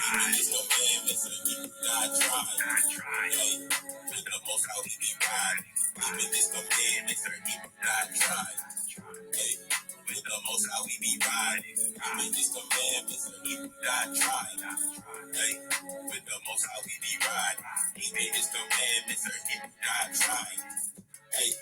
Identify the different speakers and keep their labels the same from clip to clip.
Speaker 1: It's the commandments and he not trying. Hey, with the most how he be riding. Keeping his commandments and he not trying. Hey, with the most how we be riding. Keeping his commandments and he not trying. Hey, with the most how we be riding. Keeping his commandments and he not trying. Hey,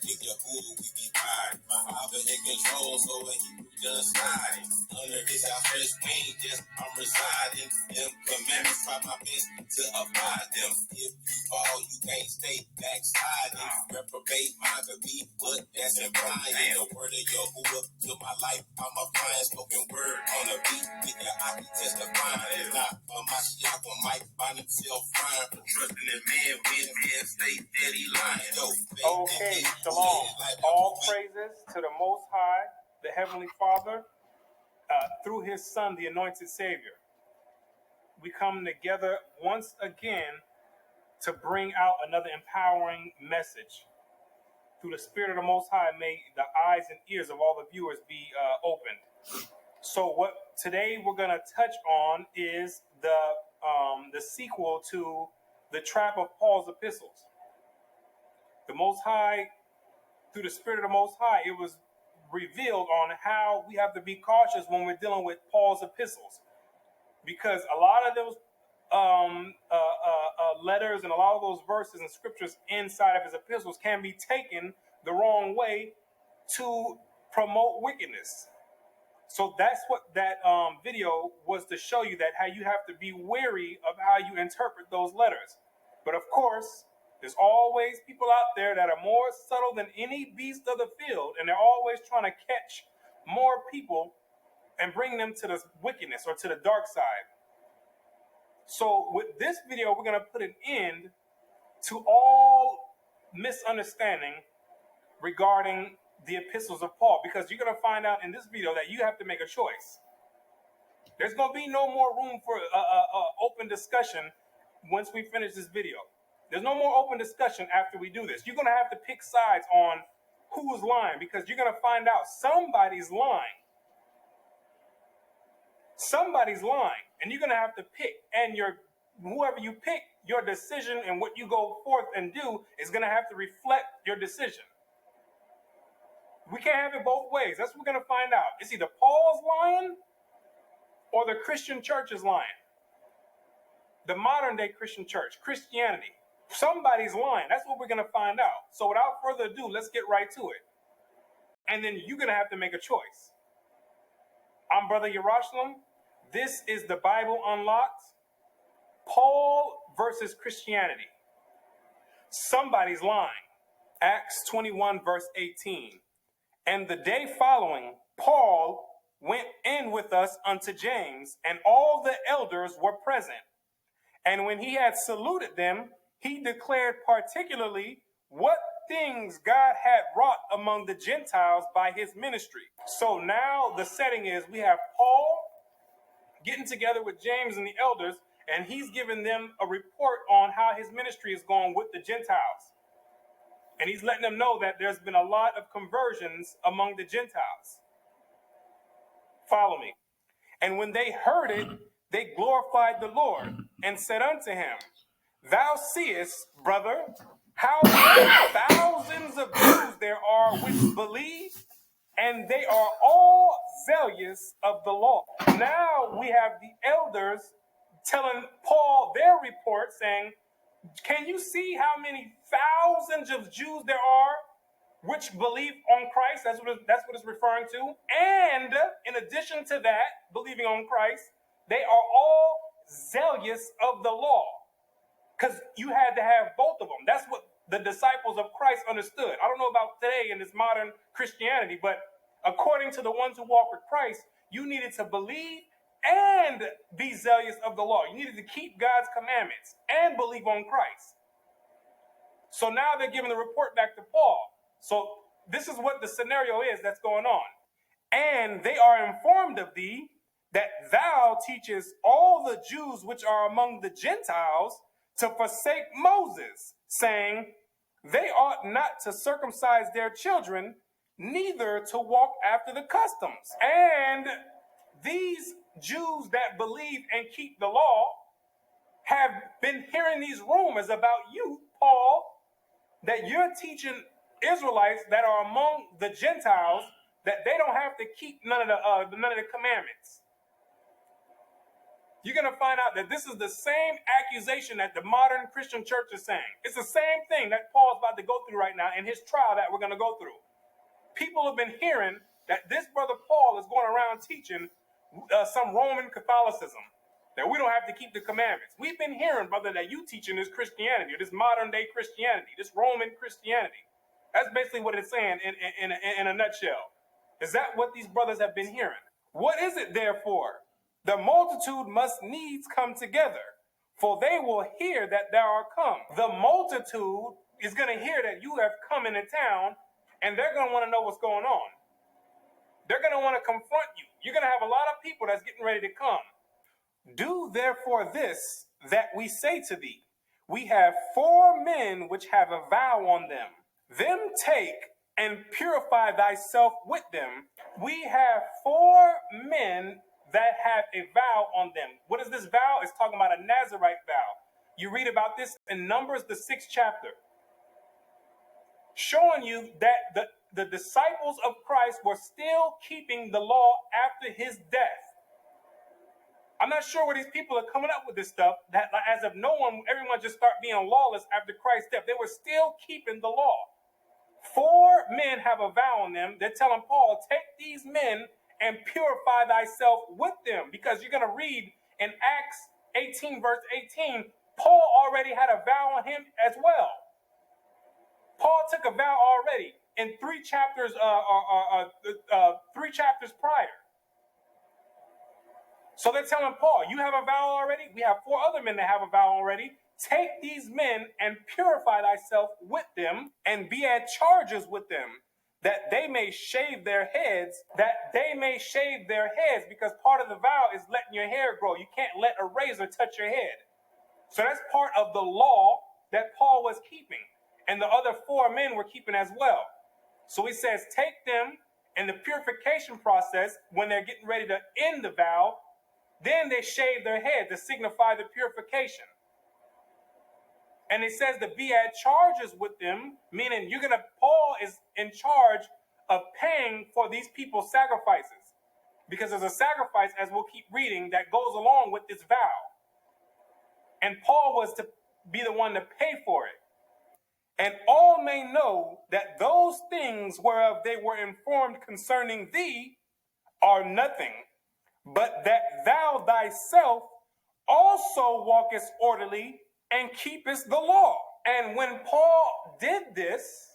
Speaker 1: if you're cool, we be quiet. My father in control, so when he done sliding. Under this our fresh paint, just I'm residing. Them commandments try my best to abide them. If you fall, you can't stay backsliding. Reprobate mind to be, but that's implying. The word of Yahuwah to my life, I'm applying. Spoken word on the beat, nigga, I can testify. It's not for my shop, I might find himself frying. For trusting in man, when stay steady lying.
Speaker 2: Okay, shalom. All praises to the Most High, the Heavenly Father, through His Son, the Anointed Savior. We come together once again to bring out another empowering message. Through the Spirit of the Most High, may the eyes and ears of all the viewers be opened. So what today we're going to touch on is the sequel to the trap of Paul's epistles. The Most High, through the Spirit of the Most High, it was revealed on how we have to be cautious when we're dealing with Paul's epistles, because a lot of those letters and a lot of those verses and scriptures inside of his epistles can be taken the wrong way to promote wickedness. So that's what that video was to show you, that how you have to be wary of how you interpret those letters. But of course, there's always people out there that are more subtle than any beast of the field, and they're always trying to catch more people and bring them to the wickedness or to the dark side. So with this video, we're going to put an end to all misunderstanding regarding the epistles of Paul, because you're going to find out in this video that you have to make a choice. There's going to be no more room for open discussion once we finish this video. There's no more open discussion after we do this. You're going to have to pick sides on who's lying, because you're going to find out somebody's lying. Somebody's lying, and you're going to have to pick. And whoever you pick, your decision and what you go forth and do is going to have to reflect your decision. We can't have it both ways. That's what we're going to find out. It's either Paul's lying or the Christian church is lying. The modern day Christian church, Christianity. Somebody's lying. That's what we're going to find out. So without further ado, let's get right to it. And then you're going to have to make a choice. I'm Brother Yerushalayim. This is the Bible Unlocked. Paul versus Christianity. Somebody's lying. Acts 21 verse 18. And the day following, Paul went in with us unto James, and all the elders were present. And when he had saluted them, he declared particularly what things God had wrought among the Gentiles by his ministry. So now the setting is we have Paul getting together with James and the elders, and he's giving them a report on how his ministry is going with the Gentiles. And he's letting them know that there's been a lot of conversions among the Gentiles. Follow me. And when they heard it, they glorified the Lord and said unto him, Thou seest, brother, how many thousands of Jews there are which believe, and they are all zealous of the law. Now we have the elders telling Paul their report, saying, can you see how many thousands of Jews there are which believe on Christ? That's what it's referring to. And in addition to that, believing on Christ, they are all zealous of the law. Because you had to have both of them. That's what the disciples of Christ understood. I don't know about today in this modern Christianity, but according to the ones who walk with Christ, you needed to believe and be zealous of the law. You needed to keep God's commandments and believe on Christ. So now they're giving the report back to Paul. So this is what the scenario is that's going on. And they are informed of thee that thou teachest all the Jews which are among the Gentiles to forsake Moses, saying, they ought not to circumcise their children, neither to walk after the customs. And These Jews that believe and keep the law have been hearing these rumors about you, Paul, that you're teaching Israelites that are among the Gentiles that they don't have to keep none of the commandments. You're going to find out that this is the same accusation that the modern Christian church is saying. It's the same thing that Paul's about to go through right now in his trial that we're going to go through. People have been hearing that this brother Paul is going around teaching some Roman Catholicism, that we don't have to keep the commandments. We've been hearing, brother, that you teaching this Christianity, this modern day Christianity, this Roman Christianity. That's basically what it's saying in a nutshell. Is that what these brothers have been hearing? What is it, therefore? The multitude must needs come together, for they will hear that thou art come. The multitude is going to hear that you have come into town, and they're going to want to know what's going on. They're going to want to confront you. You're going to have a lot of people that's getting ready to come. Do therefore this that we say to thee. We have 4 men which have a vow on them. Them take and purify thyself with them. We have 4 men that have a vow on them. What is this vow? It's talking about a Nazirite vow. You read about this in Numbers, the 6th chapter, showing you that the disciples of Christ were still keeping the law after his death. I'm not sure where these people are coming up with this stuff, that as if everyone just start being lawless after Christ's death. They were still keeping the law. 4 men have a vow on them. They're telling Paul, take these men and purify thyself with them. Because you're going to read in Acts 18, verse 18, Paul already had a vow on him as well. Paul took a vow already in 3 chapters, 3 chapters prior. So they're telling Paul, you have a vow already? We have 4 other men that have a vow already. Take these men and purify thyself with them, and be at charges with them, that they may shave their heads, because part of the vow is letting your hair grow. You can't let a razor touch your head. So that's part of the law that Paul was keeping, and the other 4 men were keeping as well. So he says, take them in the purification process when they're getting ready to end the vow. Then they shave their head to signify the purification. And it says to be at charges with them, meaning Paul is in charge of paying for these people's sacrifices. Because there's a sacrifice, as we'll keep reading, that goes along with this vow. And Paul was to be the one to pay for it. And all may know that those things whereof they were informed concerning thee are nothing, but that thou thyself also walkest orderly and keepest the law. And when Paul did this,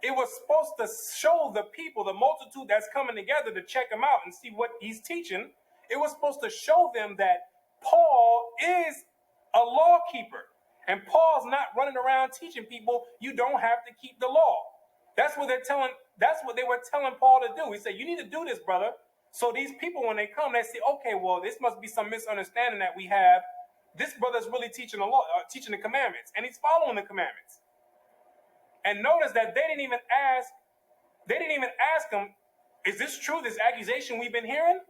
Speaker 2: it was supposed to show the people, the multitude that's coming together to check him out and see what he's teaching. It was supposed to show them that Paul is a law keeper. And Paul's not running around teaching people you don't have to keep the law. That's what they were telling Paul to do. He said, you need to do this, brother. So these people, when they come, they say, okay, well, this must be some misunderstanding that we have. This brother's really teaching the law, teaching the commandments, and he's following the commandments. And notice that they didn't even ask him, is this true, this accusation we've been hearing?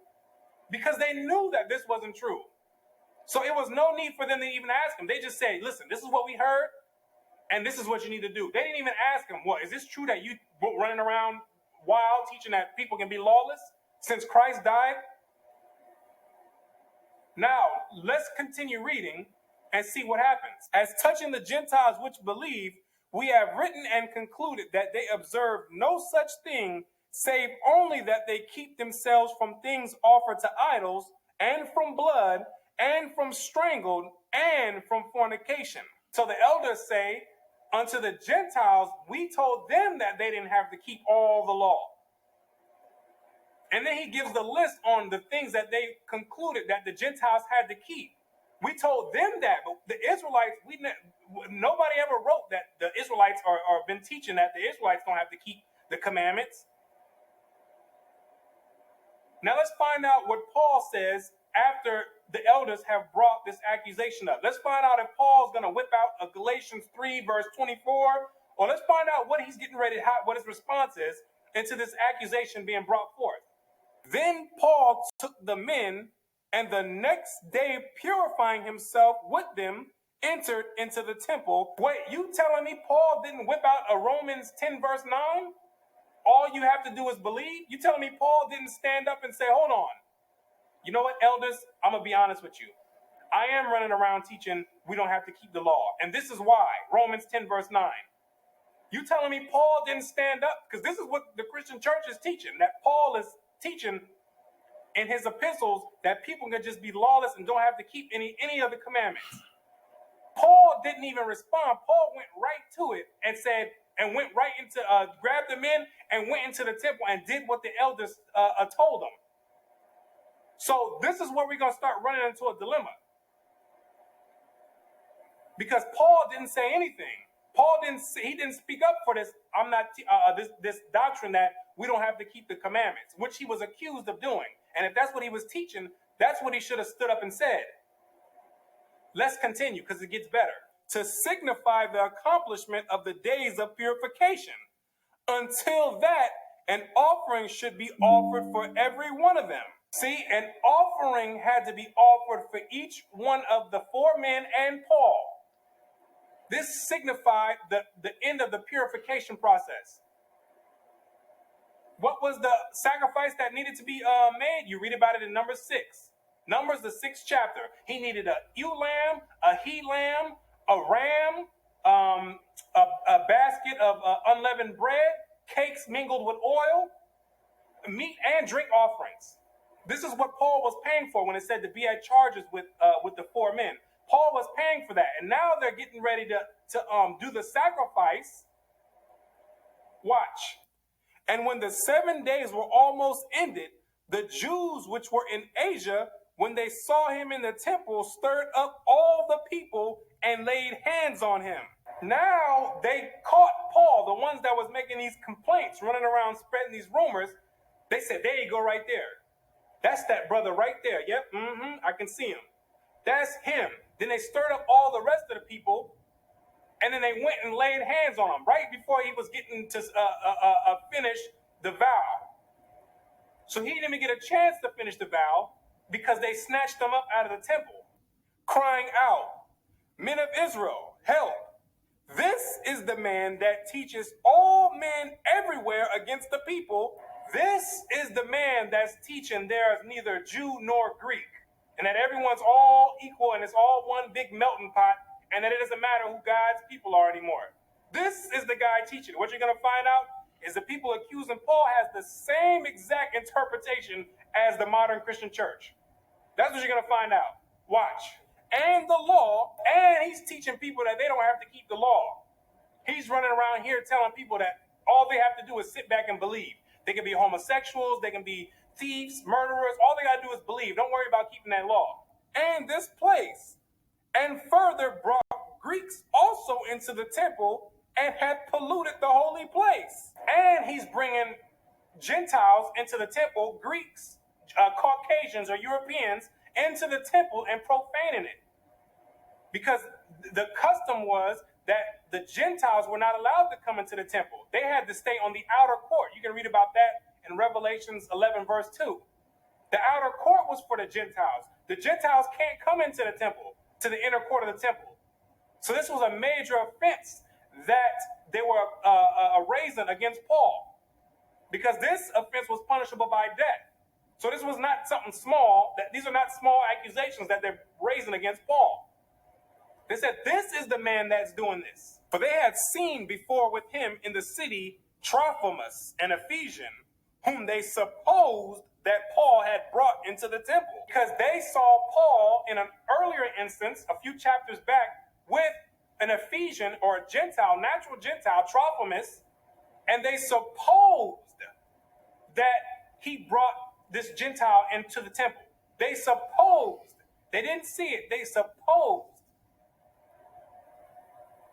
Speaker 2: Because they knew that this wasn't true. So it was no need for them to even ask him. They just say, listen, this is what we heard, and this is what you need to do. They didn't even ask him, what, is this true that you running around wild teaching that people can be lawless since Christ died? Now, let's continue reading and see what happens. As touching the Gentiles which believe, we have written and concluded that they observe no such thing, save only that they keep themselves from things offered to idols, and from blood, and from strangled, and from fornication. So the elders say, unto the Gentiles, we told them that they didn't have to keep all the law. And then he gives the list on the things that they concluded that the Gentiles had to keep. We told them that, but the Israelites, nobody ever wrote that the Israelites are been teaching that the Israelites don't have to keep the commandments. Now let's find out what Paul says after the elders have brought this accusation up. Let's find out if Paul's going to whip out a Galatians 3 verse 24, or let's find out what he's getting ready, what his response is into this accusation being brought forth. Then Paul took the men, and the next day, purifying himself with them, entered into the temple. Wait, you telling me Paul didn't whip out a Romans 10 verse 9? All you have to do is believe? You telling me Paul didn't stand up and say, hold on. You know what, elders? I'm going to be honest with you. I am running around teaching we don't have to keep the law. And this is why. Romans 10 verse 9. You telling me Paul didn't stand up? Because this is what the Christian church is teaching. That Paul is teaching in his epistles that people can just be lawless and don't have to keep any of the commandments. Paul didn't even respond. Paul went right to it and said, and went right into, grabbed the men and went into the temple and did what the elders told him. So this is where we're going to start running into a dilemma. Because Paul didn't say anything. He didn't speak up for this. I'm not this doctrine that we don't have to keep the commandments, which he was accused of doing. And if that's what he was teaching, that's what he should have stood up and said. Let's continue because it gets better. To signify the accomplishment of the days of purification. Until that, an offering should be offered for every one of them. See, an offering had to be offered for each one of the 4 men and Paul. This signified the end of the purification process. What was the sacrifice that needed to be made? You read about it in Numbers 6. Numbers, the 6th chapter. He needed a ewe lamb, a he lamb, a ram, a basket of unleavened bread, cakes mingled with oil, meat and drink offerings. This is what Paul was paying for when it said to be at charges with the 4 men. Paul was paying for that, and now they're getting ready to do the sacrifice. Watch. And when the 7 days were almost ended, the Jews which were in Asia, when they saw him in the temple, stirred up all the people and laid hands on him. Now they caught Paul, the ones that was making these complaints, running around spreading these rumors. They said, there you go right there. That's that brother right there. Yep, I can see him. That's him. Then they stirred up all the rest of the people, and then they went and laid hands on him right before he was getting to finish the vow. So he didn't even get a chance to finish the vow because they snatched him up out of the temple, crying out, "Men of Israel, help! This is the man that teaches all men everywhere against the people. This is the man that's teaching there is neither Jew nor Greek, and that everyone's all equal and it's all one big melting pot, and that it doesn't matter who God's people are anymore." This is the guy teaching. What you're going to find out is the people accusing Paul has the same exact interpretation as the modern Christian church. That's what you're going to find out. Watch. And the law, and he's teaching people that they don't have to keep the law. He's running around here telling people that all they have to do is sit back and believe. They can be homosexuals, they can be thieves, murderers. All they got to do is believe. Don't worry about keeping that law. And this place, and further brought Greeks also into the temple and had polluted the holy place. And he's bringing Gentiles into the temple, Greeks, Caucasians or Europeans into the temple and profaning it. Because the custom was that the Gentiles were not allowed to come into the temple. They had to stay on the outer court. You can read about that in Revelations 11 verse 2. The outer court was for the Gentiles. The Gentiles can't come into the temple, to the inner court of the temple. So this was a major offense that they were raising against Paul, because this offense was punishable by death. So this was not something small. These are not small accusations that they're raising against Paul. They said, this is the man that's doing this. For they had seen before with him in the city Trophimus, an Ephesian, whom they supposed that Paul had brought into the temple. Because they saw Paul in an earlier instance, a few chapters back, with an Ephesian or a Gentile, natural Gentile, Trophimus, and they supposed that he brought this Gentile into the temple. They supposed. They didn't see it. They supposed.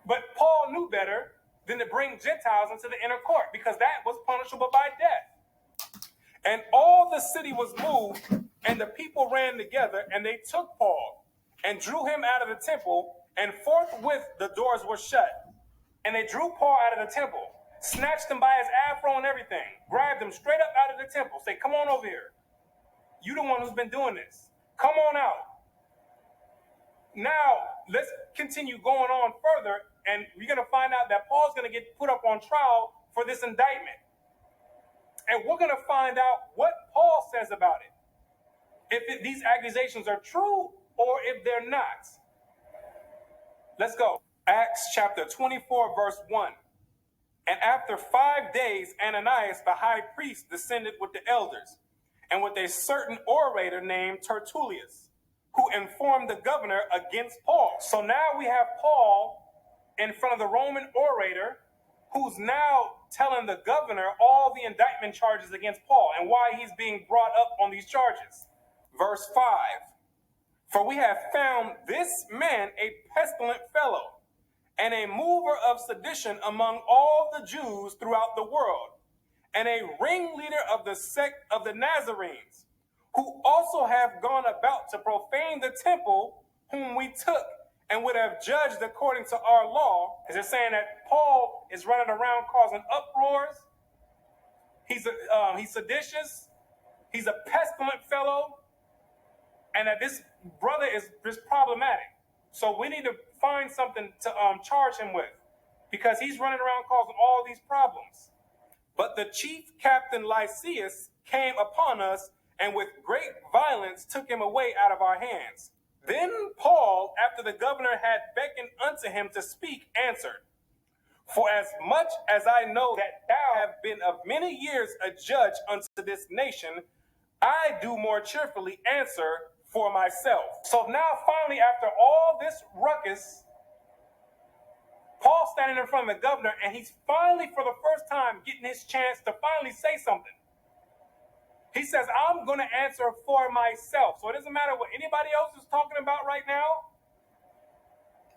Speaker 2: But Paul knew better than to bring Gentiles into the inner court, because that was punishable by death. And all the city was moved, and the people ran together, and they took Paul and drew him out of the temple, and forthwith the doors were shut. And they drew Paul out of the temple, snatched him by his afro and everything, grabbed him straight up out of the temple, say, come on over here. You the one who's been doing this. Come on out. Now, let's continue going on further, and we're going to find out that Paul's going to get put up on trial for this indictment. And we're going to find out what Paul says about it. If these accusations are true or if they're not. Let's go. Acts chapter 24, verse 1. And after 5 days, Ananias, the high priest, descended with the elders and with a certain orator named Tertullus, who informed the governor against Paul. So now we have Paul in front of the Roman orator, who's now telling the governor all the indictment charges against Paul and why he's being brought up on these charges. Verse 5. For we have found this man a pestilent fellow, and a mover of sedition among all the Jews throughout the world, and a ringleader of the sect of the Nazarenes, who also have gone about to profane the temple, whom we took and would have judged according to our law. Is it saying that Paul is running around causing uproars? He's seditious. He's a pestilent fellow, and that this brother is problematic. So we need to find something to charge him with, because he's running around causing all these problems. But the chief captain Lysias came upon us, and with great violence took him away out of our hands. Then Paul, after the governor had beckoned unto him to speak, answered, For as much as I know that thou have been of many years a judge unto this nation, I do more cheerfully answer for myself. So now finally, after all this ruckus, Paul's standing in front of the governor, and he's finally, for the first time, getting his chance to finally say something. He says, I'm going to answer for myself. So it doesn't matter what anybody else is talking about right now.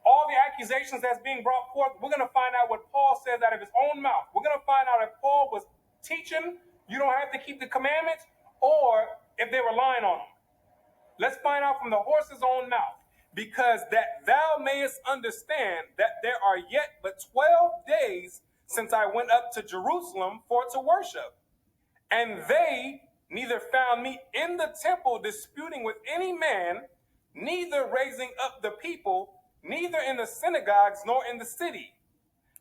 Speaker 2: All the accusations that's being brought forth, we're going to find out what Paul says out of his own mouth. We're going to find out if Paul was teaching, you don't have to keep the commandments, or if they were lying on him. Let's find out from the horse's own mouth. Because that thou mayest understand that there are yet but 12 days since I went up to Jerusalem for to worship. And they neither found me in the temple disputing with any man, neither raising up the people, neither in the synagogues nor in the city.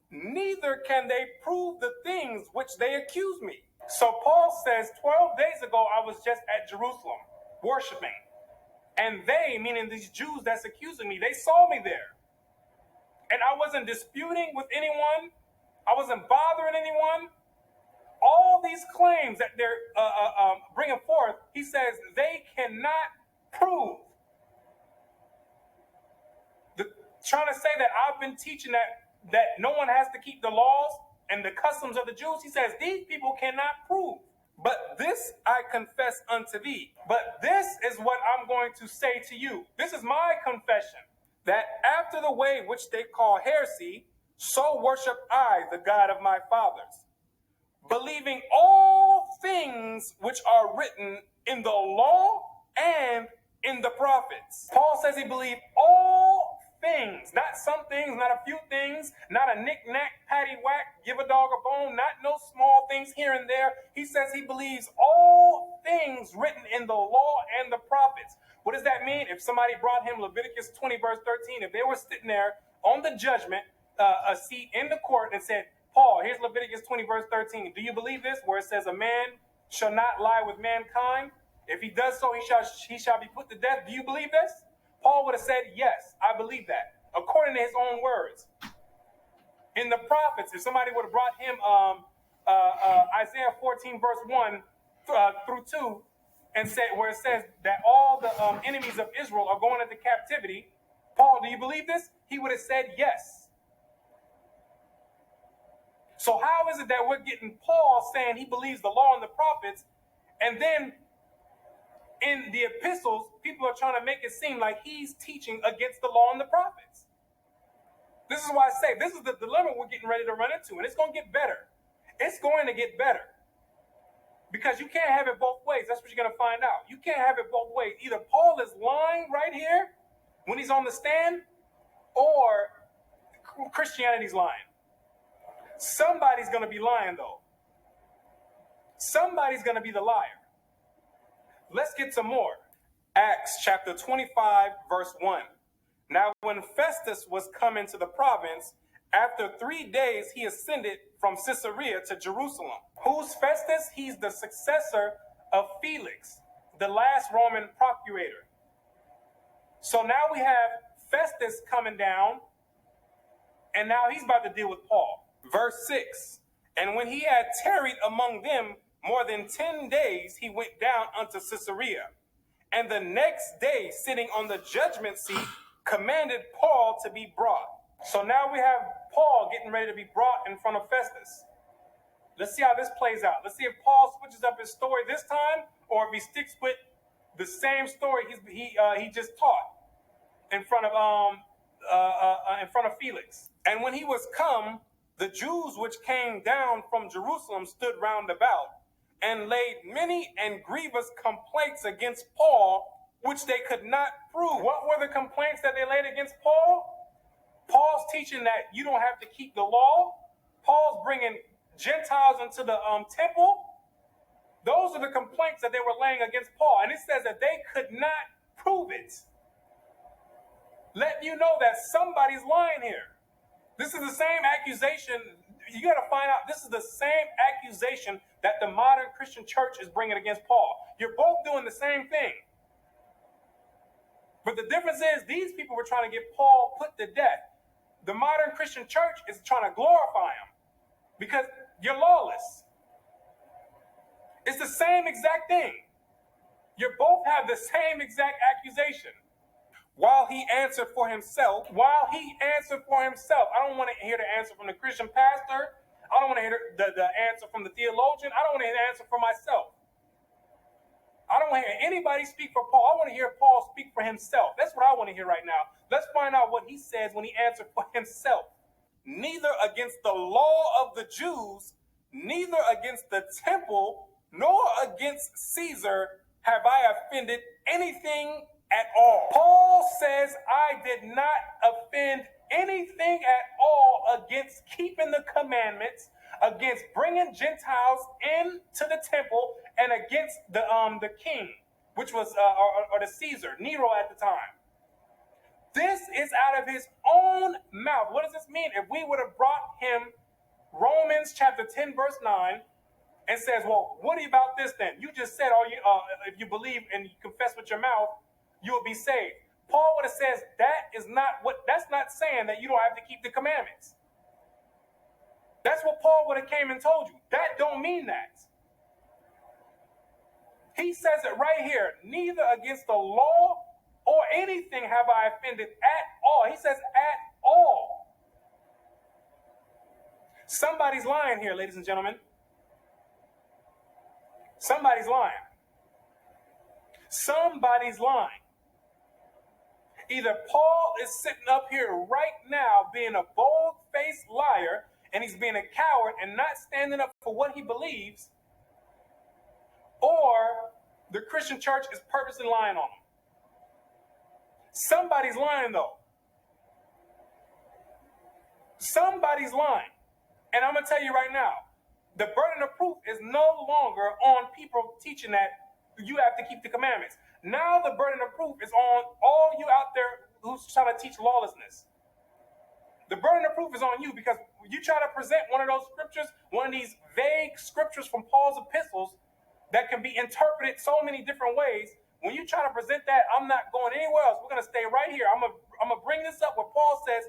Speaker 2: Neither can they prove the things which they accuse me. So Paul says, 12 days ago I was just at Jerusalem worshiping. And they, meaning these Jews that's accusing me, they saw me there. And I wasn't disputing with anyone. I wasn't bothering anyone. All these claims that they're bringing forth, he says they cannot prove. Trying to say that I've been teaching that no one has to keep the laws and the customs of the Jews, he says these people cannot prove. But this I confess unto thee. But this is what I'm going to say to you. This is my confession, that after the way which they call heresy, so worship I the God of my fathers, believing all things which are written in the law and in the prophets. Paul says he believed all things, not some things, not a few things, not a knick-knack, patty-whack, give a dog a bone, not no small things here and there. He says he believes all things written in the law and the prophets. What does that mean? If somebody brought him Leviticus 20, verse 13, if they were sitting there on the judgment, a seat in the court, and said, Paul, here's Leviticus 20, verse 13. Do you believe this? Where it says a man shall not lie with mankind. If he does so, he shall be put to death. Do you believe this? Paul would have said, yes, I believe that, according to his own words. In the prophets, if somebody would have brought him Isaiah 14, verse 1 through 2, and said, where it says that all the enemies of Israel are going into captivity, Paul, do you believe this? He would have said yes. So how is it that we're getting Paul saying he believes the law and the prophets, and then in the epistles, people are trying to make it seem like he's teaching against the law and the prophets? This is why I say this is the dilemma we're getting ready to run into, and it's going to get better. It's going to get better. Because you can't have it both ways. That's what you're going to find out. You can't have it both ways. Either Paul is lying right here when he's on the stand, or Christianity's lying. Somebody's going to be lying, though. Somebody's going to be the liar. Let's get some more. Acts chapter 25, verse 1. Now when Festus was come into the province, after 3 days he ascended from Caesarea to Jerusalem. Who's Festus? He's the successor of Felix, the last Roman procurator. So now we have Festus coming down, and now he's about to deal with Paul. Verse 6, and when he had tarried among them more than 10 days, he went down unto Caesarea. And the next day, sitting on the judgment seat, commanded Paul to be brought. So now we have Paul getting ready to be brought in front of Festus. Let's see how this plays out. Let's see if Paul switches up his story this time, or if he sticks with the same story he just taught in front of Felix. And when he was come, the Jews which came down from Jerusalem stood round about, and laid many and grievous complaints against Paul, which they could not prove. What were the complaints that they laid against Paul? Paul's teaching that you don't have to keep the law. Paul's bringing Gentiles into the temple. Those are the complaints that they were laying against Paul. And it says that they could not prove it. Letting you know that somebody's lying here. This is the same accusation. You got to find out, this is the same accusation that the modern Christian church is bringing against Paul. You're both doing the same thing. But the difference is these people were trying to get Paul put to death. The modern Christian church is trying to glorify him because you're lawless. It's the same exact thing. You both have the same exact accusation. While he answered for himself, I don't want to hear the answer from the Christian pastor. I don't want to hear the answer from the theologian. I don't want to hear the answer for myself. I don't want to hear anybody speak for Paul. I want to hear Paul speak for himself. That's what I want to hear right now. Let's find out what he says when he answered for himself. Neither against the law of the Jews, neither against the temple, nor against Caesar have I offended anything at all. Paul says, I did not offend anything at all against keeping the commandments, against bringing Gentiles into the temple, and against the king, which was or the Caesar, Nero at the time. This is out of his own mouth. What does this mean? If we would have brought him Romans chapter 10, verse 9, and says, well, what about this then? You just said, if you believe and you confess with your mouth, you will be saved. Paul would have said that's not saying that you don't have to keep the commandments. That's what Paul would have came and told you. That don't mean that. He says it right here. Neither against the law or anything have I offended at all. He says at all. Somebody's lying here, ladies and gentlemen. Somebody's lying. Somebody's lying. Either Paul is sitting up here right now being a bold-faced liar, and he's being a coward and not standing up for what he believes, or the Christian church is purposely lying on him. Somebody's lying, though. Somebody's lying. And I'm going to tell you right now, the burden of proof is no longer on people teaching that you have to keep the commandments. Now the burden of proof is on all you out there who's trying to teach lawlessness. The burden of proof is on you because you try to present one of those scriptures, one of these vague scriptures from Paul's epistles that can be interpreted so many different ways. When you try to present that, I'm not going anywhere else. We're going to stay right here. I'm going to bring this up where Paul says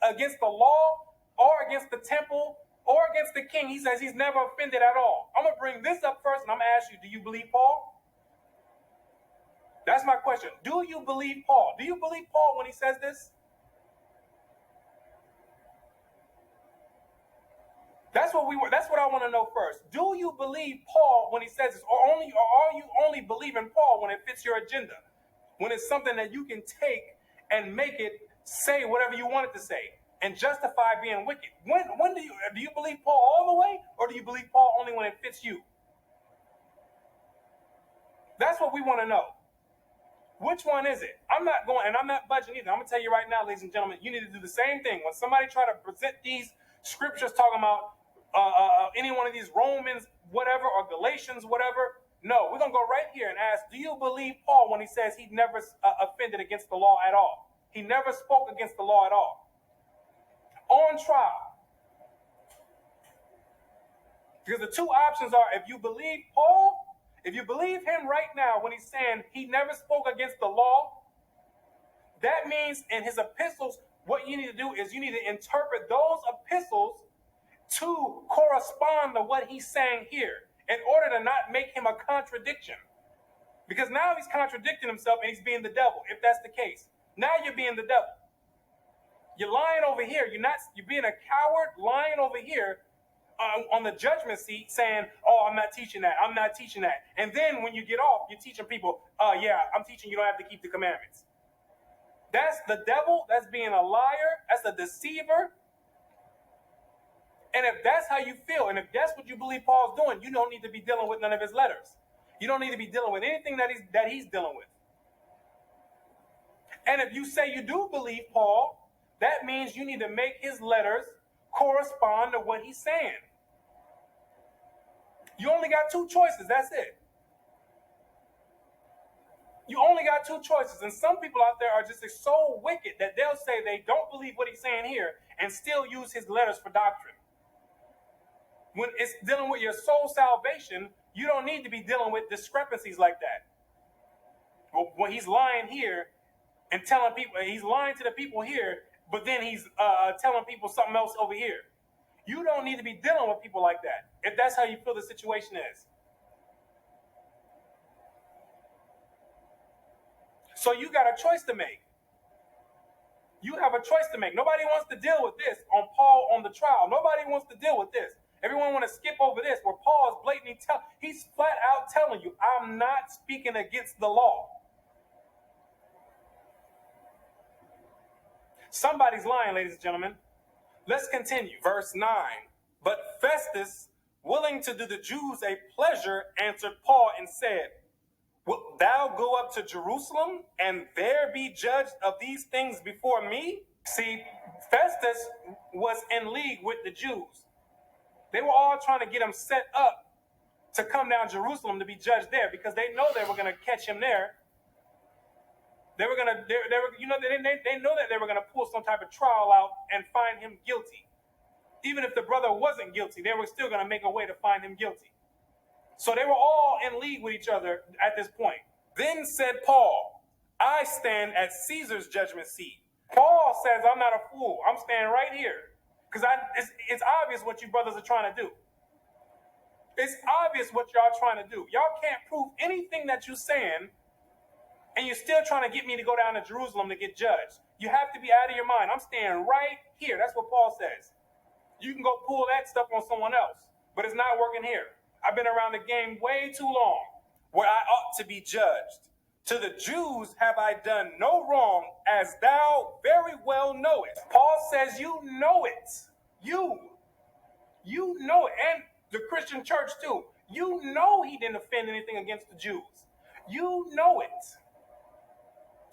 Speaker 2: against the law or against the temple or against the king. He says he's never offended at all. I'm going to bring this up first and I'm going to ask you, do you believe Paul? That's my question. Do you believe Paul? Do you believe Paul when he says this? That's what I want to know first. Do you believe Paul when he says this, or are you only believing Paul when it fits your agenda? When it's something that you can take and make it say whatever you want it to say and justify being wicked. When do you believe Paul all the way, or do you believe Paul only when it fits you? That's what we want to know. Which one is it? I'm not budging either. I'm going to tell you right now, ladies and gentlemen, you need to do the same thing. When somebody try to present these scriptures talking about any one of these Romans, whatever, or Galatians, whatever, No, we're going to go right here and ask, do you believe Paul when he says he never offended against the law at all? He never spoke against the law at all. On trial. Because the two options are, if you believe Paul, if you believe him right now when he's saying he never spoke against the law, that means in his epistles, what you need to do is you need to interpret those epistles to correspond to what he's saying here in order to not make him a contradiction. Because now he's contradicting himself and he's being the devil, if that's the case. Now you're being the devil. You're lying over here. You're being a coward lying over here on the judgment seat saying, oh, I'm not teaching that. I'm not teaching that. And then when you get off, you're teaching people, yeah, I'm teaching you don't have to keep the commandments. That's the devil. That's being a liar. That's a deceiver. And if that's how you feel, and if that's what you believe Paul's doing, you don't need to be dealing with none of his letters. You don't need to be dealing with anything that he's dealing with. And if you say you do believe Paul, that means you need to make his letters correspond to what he's saying. You only got two choices. That's it. You only got two choices. And some people out there are just so wicked that they'll say they don't believe what he's saying here and still use his letters for doctrine. When it's dealing with your soul salvation, you don't need to be dealing with discrepancies like that. Well, when he's lying here and telling people, he's lying to the people here, but then he's telling people something else over here. You don't need to be dealing with people like that, if that's how you feel the situation is. So you got a choice to make. You have a choice to make. Nobody wants to deal with this on Paul on the trial. Nobody wants to deal with this. Everyone want to skip over this where Paul is blatantly he's flat out telling you, I'm not speaking against the law. Somebody's lying, ladies and gentlemen. Let's continue. Verse 9. But Festus, willing to do the Jews a pleasure, answered Paul and said, wilt thou go up to Jerusalem and there be judged of these things before me? See, Festus was in league with the Jews. They were all trying to get him set up to come down to Jerusalem to be judged there because they know they were going to catch him there. They were going to, they know that they were going to pull some type of trial out and find him guilty. Even if the brother wasn't guilty, they were still going to make a way to find him guilty. So they were all in league with each other at this point. Then said Paul, I stand at Caesar's judgment seat. Paul says, I'm not a fool. I'm standing right here. Because it's obvious what you brothers are trying to do. It's obvious what y'all trying to do. Y'all can't prove anything that you're saying, and you're still trying to get me to go down to Jerusalem to get judged. You have to be out of your mind. I'm standing right here. That's what Paul says. You can go pull that stuff on someone else, but it's not working here. I've been around the game way too long where I ought to be judged. To the Jews have I done no wrong, as thou very well knowest. Paul says you know it. You know it. And the Christian church too. You know he didn't offend anything against the Jews. You know it.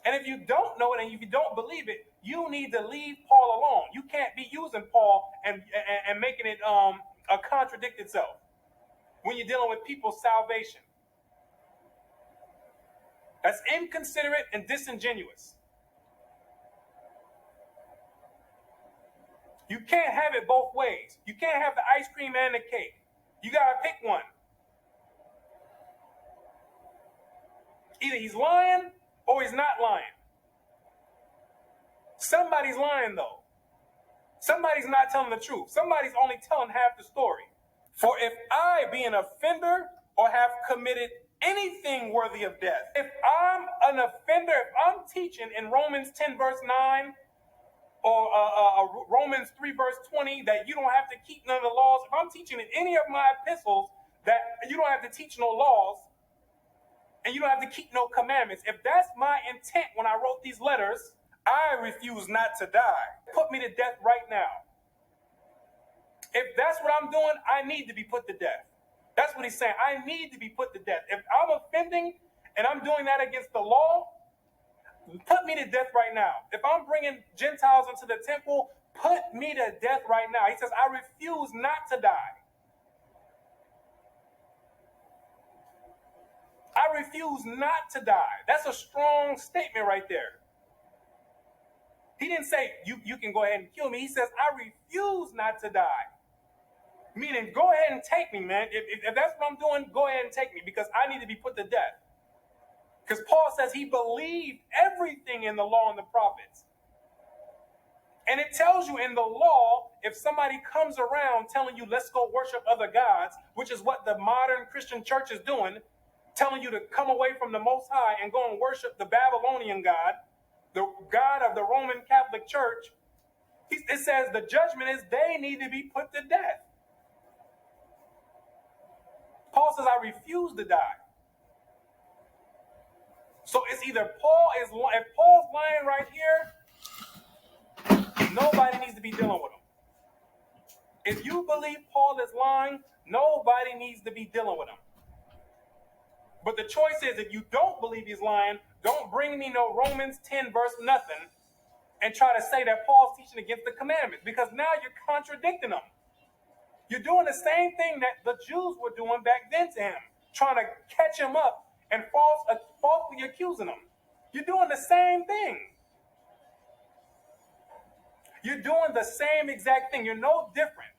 Speaker 2: And if you don't know it and if you don't believe it, you need to leave Paul alone. You can't be using Paul and making it contradict itself when you're dealing with people's salvation. That's inconsiderate and disingenuous. You can't have it both ways. You can't have the ice cream and the cake. You got to pick one. Either he's lying or he's not lying. Somebody's lying, though. Somebody's not telling the truth. Somebody's only telling half the story. For if I be an offender or have committed anything worthy of death, if I'm an offender, if I'm teaching in Romans 10 verse 9 or Romans 3 verse 20 that you don't have to keep none of the laws, if I'm teaching in any of my epistles that you don't have to teach no laws and you don't have to keep no commandments, if that's my intent when I wrote these letters, I refuse not to die. Put me to death right now. If that's what I'm doing, I need to be put to death. That's what he's saying. I need to be put to death. If I'm offending and I'm doing that against the law, put me to death right now. If I'm bringing Gentiles into the temple, put me to death right now. He says, I refuse not to die. I refuse not to die. That's a strong statement right there. He didn't say, you can go ahead and kill me. He says, I refuse not to die. Meaning, go ahead and take me, man. If that's what I'm doing, go ahead and take me, because I need to be put to death. Because Paul says he believed everything in the law and the prophets. And it tells you in the law, if somebody comes around telling you, let's go worship other gods, which is what the modern Christian church is doing, telling you to come away from the Most High and go and worship the Babylonian God, the God of the Roman Catholic Church, it says the judgment is they need to be put to death. Paul says, I refuse to die. So it's either if Paul's lying right here, nobody needs to be dealing with him. If you believe Paul is lying, nobody needs to be dealing with him. But the choice is, if you don't believe he's lying, don't bring me no Romans 10 verse nothing and try to say that Paul's teaching against the commandments, because now you're contradicting him. You're doing the same thing that the Jews were doing back then to him, trying to catch him up and falsely accusing him. You're doing the same thing. You're doing the same exact thing. You're no different.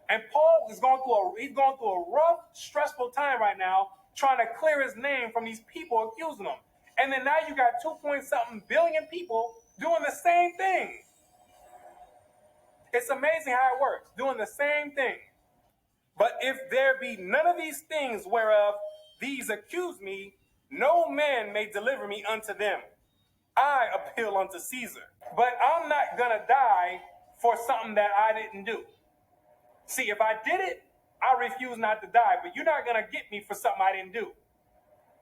Speaker 2: And Paul is going through a rough, stressful time right now, trying to clear his name from these people accusing him. And then now you got 2-point-something billion people doing the same thing. It's amazing how it works, doing the same thing. But if there be none of these things whereof these accuse me, no man may deliver me unto them. I appeal unto Caesar. But I'm not going to die for something that I didn't do. See, if I did it, I refuse not to die. But you're not going to get me for something I didn't do.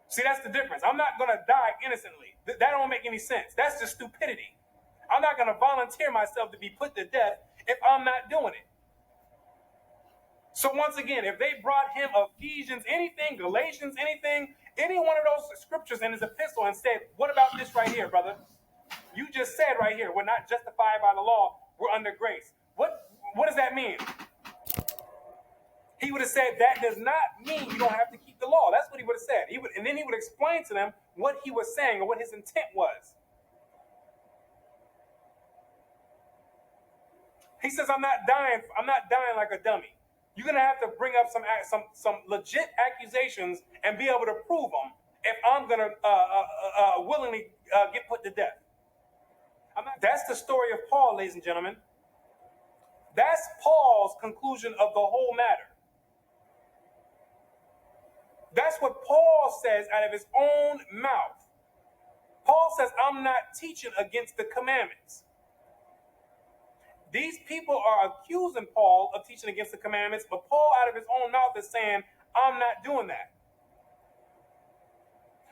Speaker 2: See, that's the difference. I'm not going to die innocently. That don't make any sense. That's just stupidity. I'm not going to volunteer myself to be put to death if I'm not doing it. So once again, if they brought him Ephesians, anything, Galatians, anything, any one of those scriptures in his epistle and said, what about this right here, brother? You just said right here, we're not justified by the law, we're under grace. What does that mean? He would have said, that does not mean you don't have to keep the law. That's what he would have said. And then he would explain to them what he was saying or what his intent was. He says, I'm not dying like a dummy. You're going to have to bring up some legit accusations and be able to prove them if I'm going to willingly get put to death. That's the story of Paul, ladies and gentlemen. That's Paul's conclusion of the whole matter. That's what Paul says out of his own mouth. Paul says, I'm not teaching against the commandments. These people are accusing Paul of teaching against the commandments, but Paul out of his own mouth is saying, I'm not doing that.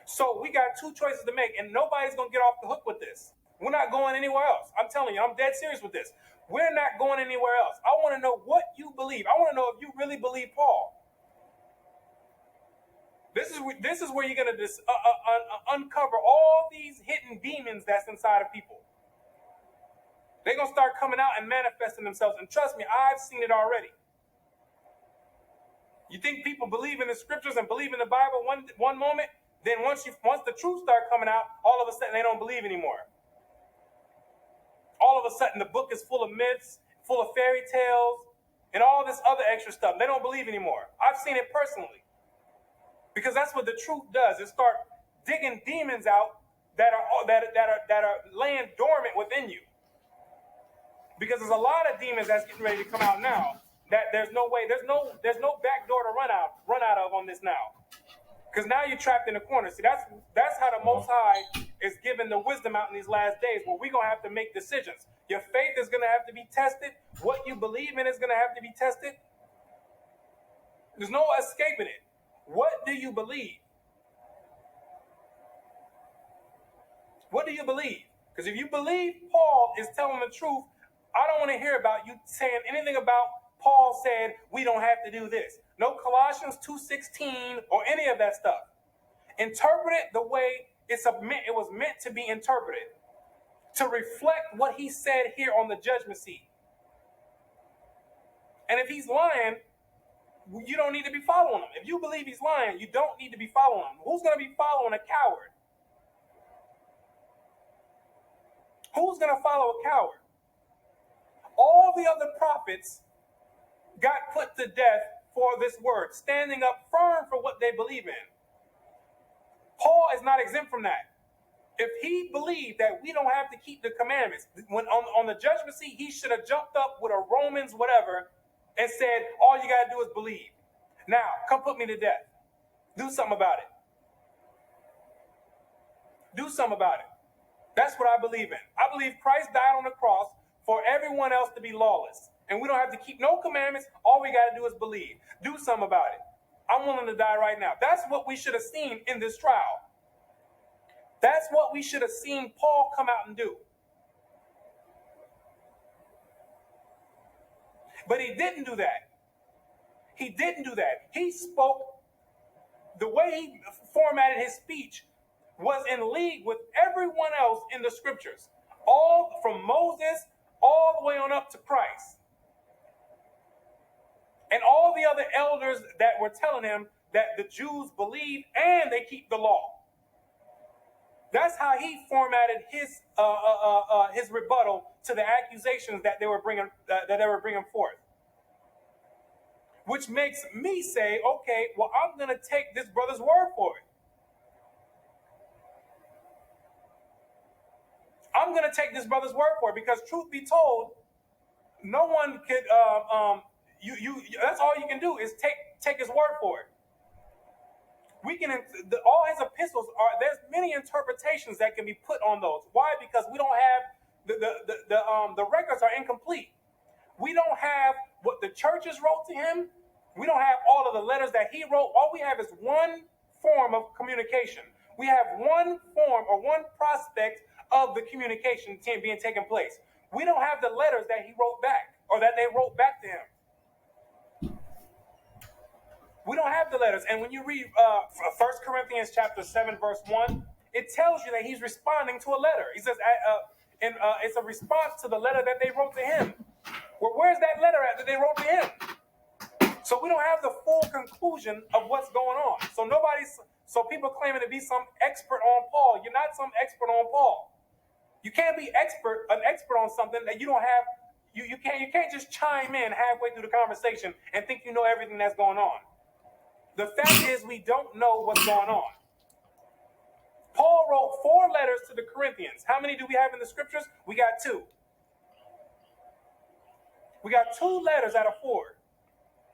Speaker 2: So we got two choices to make, and nobody's going to get off the hook with this. We're not going anywhere else. I'm telling you, I'm dead serious with this. We're not going anywhere else. I want to know what you believe. I want to know if you really believe Paul. This is where you're going to uncover all these hidden demons that's inside of people. They're going to start coming out and manifesting themselves. And trust me, I've seen it already. You think people believe in the scriptures and believe in the Bible one moment, then once the truth starts coming out, all of a sudden they don't believe anymore. All of a sudden the book is full of myths, full of fairy tales, and all this other extra stuff. They don't believe anymore. I've seen it personally. Because that's what the truth does. It starts digging demons out that are laying dormant within you. Because there's a lot of demons that's getting ready to come out now that there's no back door to run out of on this now. Because now you're trapped in a corner. See, that's how the Most High is giving the wisdom out in these last days, where we're going to have to make decisions. Your faith is going to have to be tested. What you believe in is going to have to be tested. There's no escaping it. What do you believe? What do you believe? Because if you believe Paul is telling the truth, I don't want to hear about you saying anything about Paul said we don't have to do this. No Colossians 2:16 or any of that stuff. Interpret it the way it was meant to be interpreted, to reflect what he said here on the judgment seat. And if he's lying, you don't need to be following him. If you believe he's lying, you don't need to be following him. Who's going to be following a coward? Who's going to follow a coward? All the other prophets got put to death for this word, standing up firm for what they believe in. Paul is not exempt from that. If he believed that we don't have to keep the commandments, when on the judgment seat, he should have jumped up with a Romans whatever and said, all you got to do is believe. Now, come put me to death. Do something about it. Do something about it. That's what I believe in. I believe Christ died on the cross for everyone else to be lawless. And we don't have to keep no commandments. All we got to do is believe. Do something about it. I'm willing to die right now. That's what we should have seen in this trial. That's what we should have seen Paul come out and do. But he didn't do that. He didn't do that. He spoke, the way he formatted his speech was in league with everyone else in the scriptures. All from Moses, all the way on up to Christ. And all the other elders that were telling him that the Jews believe and they keep the law. That's how he formatted his rebuttal to the accusations that they were bringing forth. Which makes me say, okay, well, I'm going to take this brother's word for it. I'm going to take this brother's word for it because, truth be told, no one could. That's all you can do is take his word for it. We can all his epistles are. There's many interpretations that can be put on those. Why? Because we don't have the records are incomplete. We don't have what the churches wrote to him. We don't have all of the letters that he wrote. All we have is one form of communication. We have one form or one prospect of the communication being taken place. We don't have the letters that he wrote back or that they wrote back to him. We don't have the letters. And when you read 1 Corinthians chapter 7, verse 1, it tells you that he's responding to a letter. He says, it's a response to the letter that they wrote to him. Well, where's that letter at that they wrote to him? So we don't have the full conclusion of what's going on. So people claiming to be some expert on Paul. You're not some expert on Paul. You can't be an expert on something that you don't have. You can't just chime in halfway through the conversation and think you know everything that's going on. The fact is we don't know what's going on. Paul wrote 4 letters to the Corinthians. How many do we have in the scriptures? We got 2. We got 2 letters out of 4.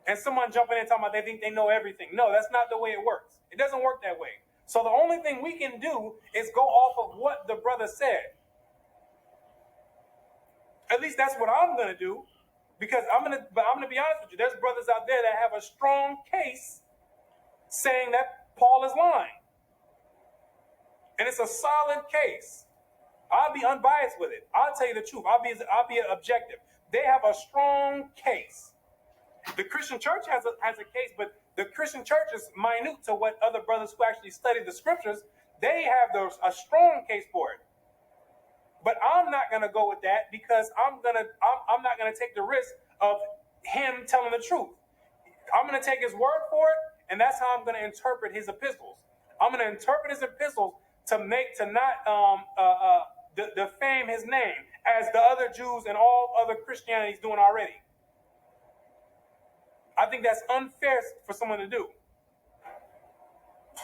Speaker 2: And someone jumping in talking about they think they know everything. No, that's not the way it works. It doesn't work that way. So the only thing we can do is go off of what the brother said. At least that's what I'm going to do. Because I'm going to be honest with you. There's brothers out there that have a strong case saying that Paul is lying. And it's a solid case. I'll be unbiased with it. I'll tell you the truth. I'll be objective. They have a strong case. The Christian church has a case, but the Christian church is minute to what other brothers who actually study the scriptures, they have a strong case for it. But I'm not going to go with that because I'm not going to take the risk of him telling the truth. I'm going to take his word for it, and that's how I'm going to interpret his epistles. I'm going to interpret his epistles to not defame his name as the other Jews and all other Christianity is doing already. I think that's unfair for someone to do.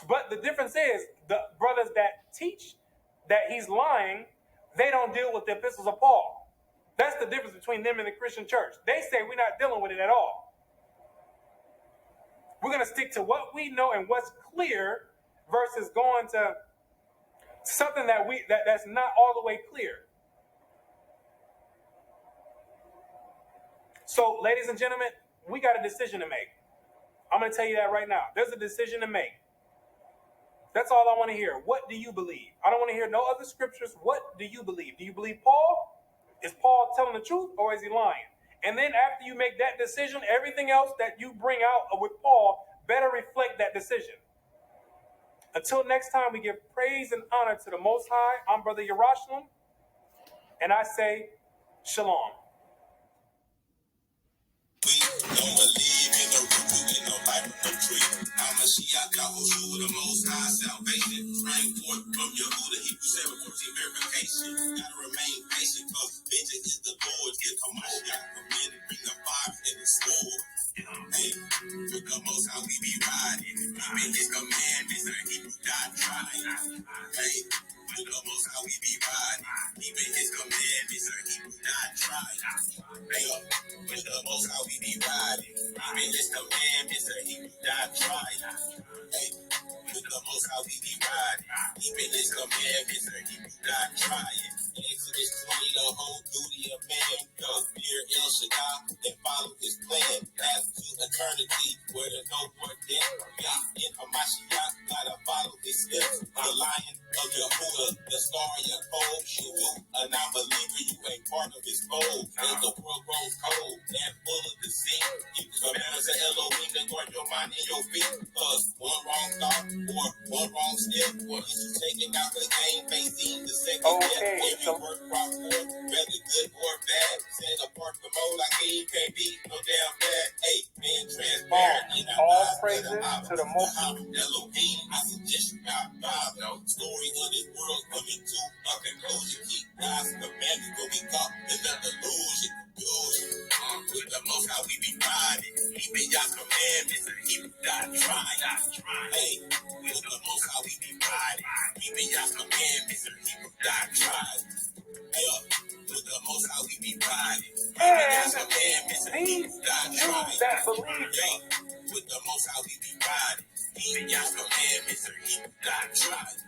Speaker 2: But the difference is the brothers that teach that he's lying, they don't deal with the epistles of Paul. That's the difference between them and the Christian church. They say we're not dealing with it at all. We're going to stick to what we know and what's clear versus going to something that's not all the way clear. So, ladies and gentlemen, we got a decision to make. I'm going to tell you that right now. There's a decision to make. That's all I want to hear. What do you believe? I don't want to hear no other scriptures. What do you believe? Do you believe Paul? Is Paul telling the truth or is he lying? And then after you make that decision, everything else that you bring out with Paul better reflect that decision. Until next time, we give praise and honor to the Most High. I'm Brother Yerushalayim, and I say, Shalom.
Speaker 1: We don't believe in the root, ain't no life with no tree. I'm a Shiach, Yahushua, the most high salvation. Sprang forth from Yehuda, Hebrews 7:14 verification. Gotta remain patient, cause vengeance is the Lord. Here come my Shiach, come in and bring the fire and the sword. Hey, with the most how we be riding. Keeping his commandments, and Hebrew doctrine. Hey, with the most how we be riding. Keeping his commandments, and Hebrew doctrine. Hey, with the most how we be riding. Keeping his commandments, and Hebrew doctrine. Hey, with the most how we be riding. Keeping his commandments, and Hebrew doctrine. Exodus 20, the whole duty of man. Cause fear El Shaddai and follow his plan. Path to eternity, where there's no more death. Me in Hamashiach, gotta follow his steps. The lion of Yehuda, the star of your cold. You a non-believer, you ain't part of his fold. As the world grows cold and full of deceit, keep the commandments of Elohim and guard your mind and your feet. Cause one wrong thought or one wrong step, or you taking out the game, may seem the second death. Every word brought forth, whether good or bad. Set apart from all like he can't be no damn bad. Hey, man, transparent.
Speaker 2: All praises to the Most
Speaker 1: Elohim, I suggest you not bow. No story of this world coming to a conclusion. Keep God's commandments, but we caught in the delusion. With the most how we be riding. Keeping y'all commandments and he not trying. Hey, with the most how we be riding. Keeping y'all commandments and he not trying. Hey, with the most how we be riding.
Speaker 2: and these Jews that believe
Speaker 1: with the most how we be riding. Keeping y'all commandments and he not trying.